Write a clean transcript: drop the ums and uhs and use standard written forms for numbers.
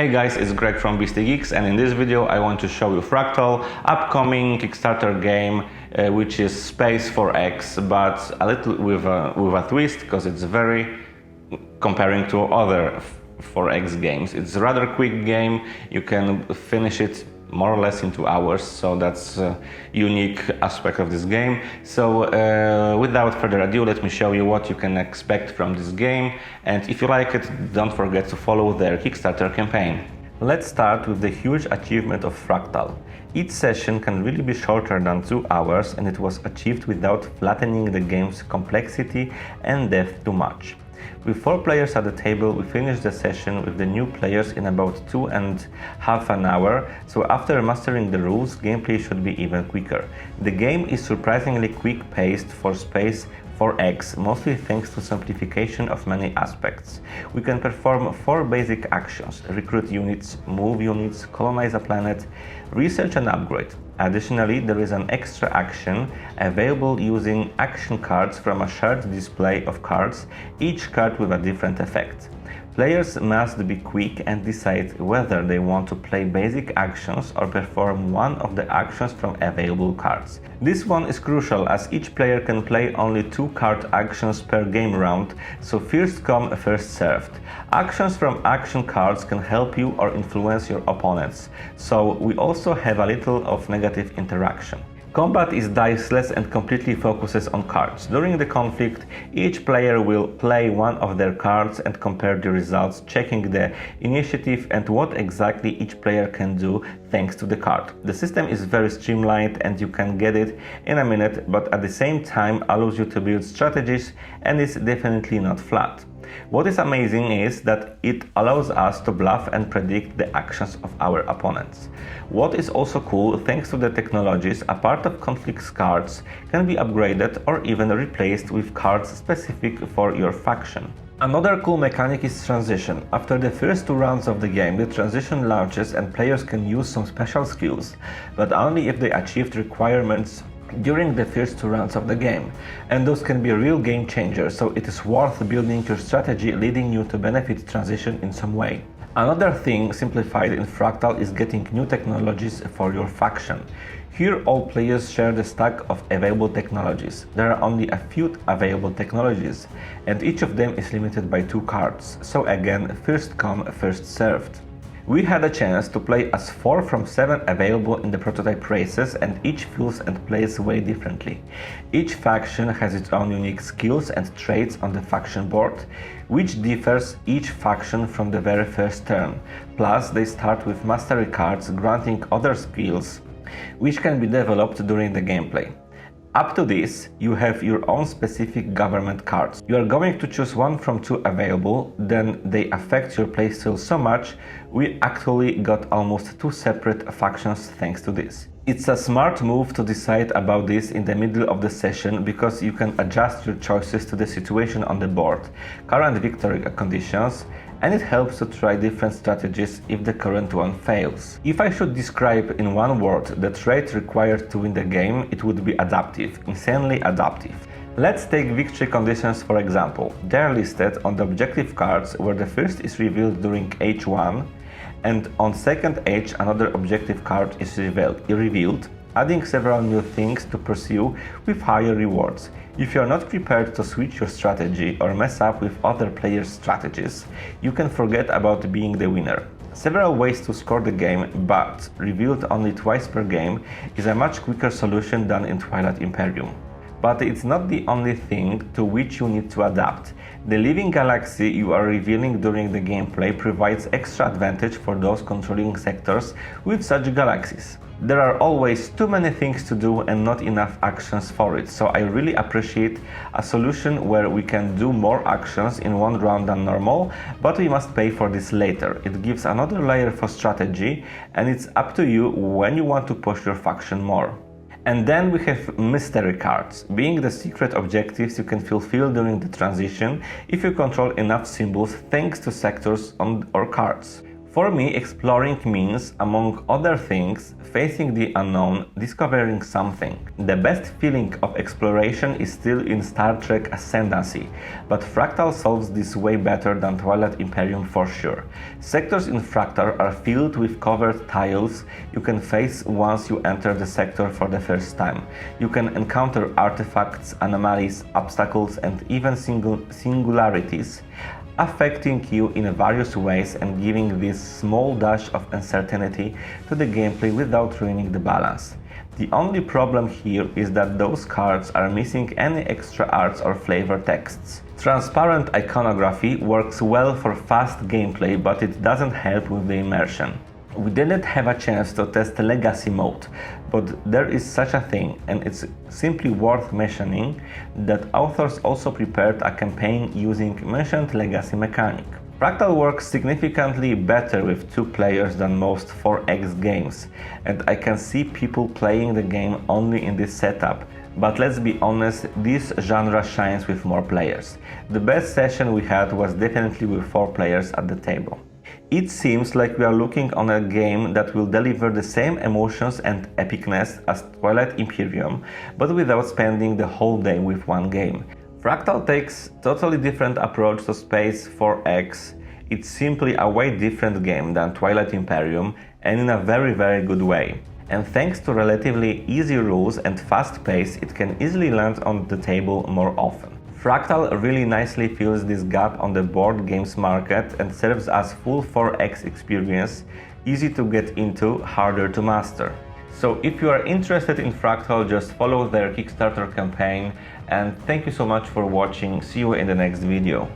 Hey guys, it's Greg from Beastie Geeks, and in this video I want to show you Fractal, upcoming Kickstarter game which is Space 4X, but a little with a twist, because it's very comparing to other 4X games. It's a rather quick game. You can finish it more or less in 2 hours, so that's a unique aspect of this game. So without further ado, let me show you what you can expect from this game, and if you like it, don't forget to follow their Kickstarter campaign. Let's start with the huge achievement of Fractal. Each session can really be shorter than 2 hours, and it was achieved without flattening the game's complexity and depth too much. With 4 players at the table, we finished the session with the new players in about 2.5 hours, so after mastering the rules, gameplay should be even quicker. The game is surprisingly quick-paced for Space 4X, mostly thanks to simplification of many aspects. We can perform 4 basic actions: recruit units, move units, colonize a planet, research and upgrade. Additionally, there is an extra action available using action cards from a shared display of cards, each card with a different effect. Players must be quick and decide whether they want to play basic actions or perform one of the actions from available cards. This one is crucial, as each player can play only 2 card actions per game round, so first come, first served. Actions from action cards can help you or influence your opponents, so we also have a little of negative interaction. Combat is diceless and completely focuses on cards. During the conflict, each player will play one of their cards and compare the results, checking the initiative and what exactly each player can do thanks to the card. The system is very streamlined and you can get it in a minute, but at the same time allows you to build strategies and is definitely not flat. What is amazing is that it allows us to bluff and predict the actions of our opponents. What is also cool, thanks to the technologies, a part of conflict's cards can be upgraded or even replaced with cards specific for your faction. Another cool mechanic is transition. After the first 2 rounds of the game, the transition launches and players can use some special skills, but only if they achieved requirements during the first 2 rounds of the game, and those can be a real game changer, so it is worth building your strategy leading you to benefit transition in some way. Another thing simplified in Fractal is getting new technologies for your faction. Here all players share the stack of available technologies. There are only a few available technologies, and each of them is limited by 2 cards, so again, first come, first served. We had a chance to play as 4 from 7 available in the prototype races, and each feels and plays way differently. Each faction has its own unique skills and traits on the faction board, which differs each faction from the very first turn. Plus, they start with mastery cards granting other skills, which can be developed during the gameplay. Up to this, you have your own specific government cards. You are going to choose one from 2 available, then they affect your playstyle so much, we actually got almost 2 separate factions thanks to this. It's a smart move to decide about this in the middle of the session, because you can adjust your choices to the situation on the board, current victory conditions, and it helps to try different strategies if the current one fails. If I should describe in one word the trait required to win the game, it would be adaptive, insanely adaptive. Let's take victory conditions for example. They are listed on the objective cards, where the first is revealed during age 1, and on second age another objective card is revealed, adding several new things to pursue with higher rewards. If you are not prepared to switch your strategy or mess up with other players' strategies, you can forget about being the winner. Several ways to score the game, but revealed only twice per game, is a much quicker solution than in Twilight Imperium. But it's not the only thing to which you need to adapt. The living galaxy you are revealing during the gameplay provides extra advantage for those controlling sectors with such galaxies. There are always too many things to do and not enough actions for it, so I really appreciate a solution where we can do more actions in 1 round than normal, but we must pay for this later. It gives another layer for strategy, and it's up to you when you want to push your faction more. And then we have mystery cards, being the secret objectives you can fulfill during the transition if you control enough symbols thanks to sectors on or cards. For me, exploring means, among other things, facing the unknown, discovering something. The best feeling of exploration is still in Star Trek Ascendancy, but Fractal solves this way better than Twilight Imperium for sure. Sectors in Fractal are filled with covered tiles you can face once you enter the sector for the first time. You can encounter artifacts, anomalies, obstacles, and even singularities, affecting you in various ways and giving this small dash of uncertainty to the gameplay without ruining the balance. The only problem here is that those cards are missing any extra arts or flavor texts. Transparent iconography works well for fast gameplay, but it doesn't help with the immersion. We didn't have a chance to test Legacy mode, but there is such a thing, and it's simply worth mentioning that authors also prepared a campaign using mentioned Legacy mechanic. Fractal works significantly better with 2 players than most 4X games, and I can see people playing the game only in this setup, but let's be honest, this genre shines with more players. The best session we had was definitely with 4 players at the table. It seems like we are looking on a game that will deliver the same emotions and epicness as Twilight Imperium, but without spending the whole day with one game. Fractal takes totally different approach to Space 4X. It's simply a way different game than Twilight Imperium, and in a very good way. And thanks to relatively easy rules and fast pace, it can easily land on the table more often. Fractal really nicely fills this gap on the board games market and serves as full 4X experience, easy to get into, harder to master. So if you are interested in Fractal, just follow their Kickstarter campaign, and thank you so much for watching. See you in the next video.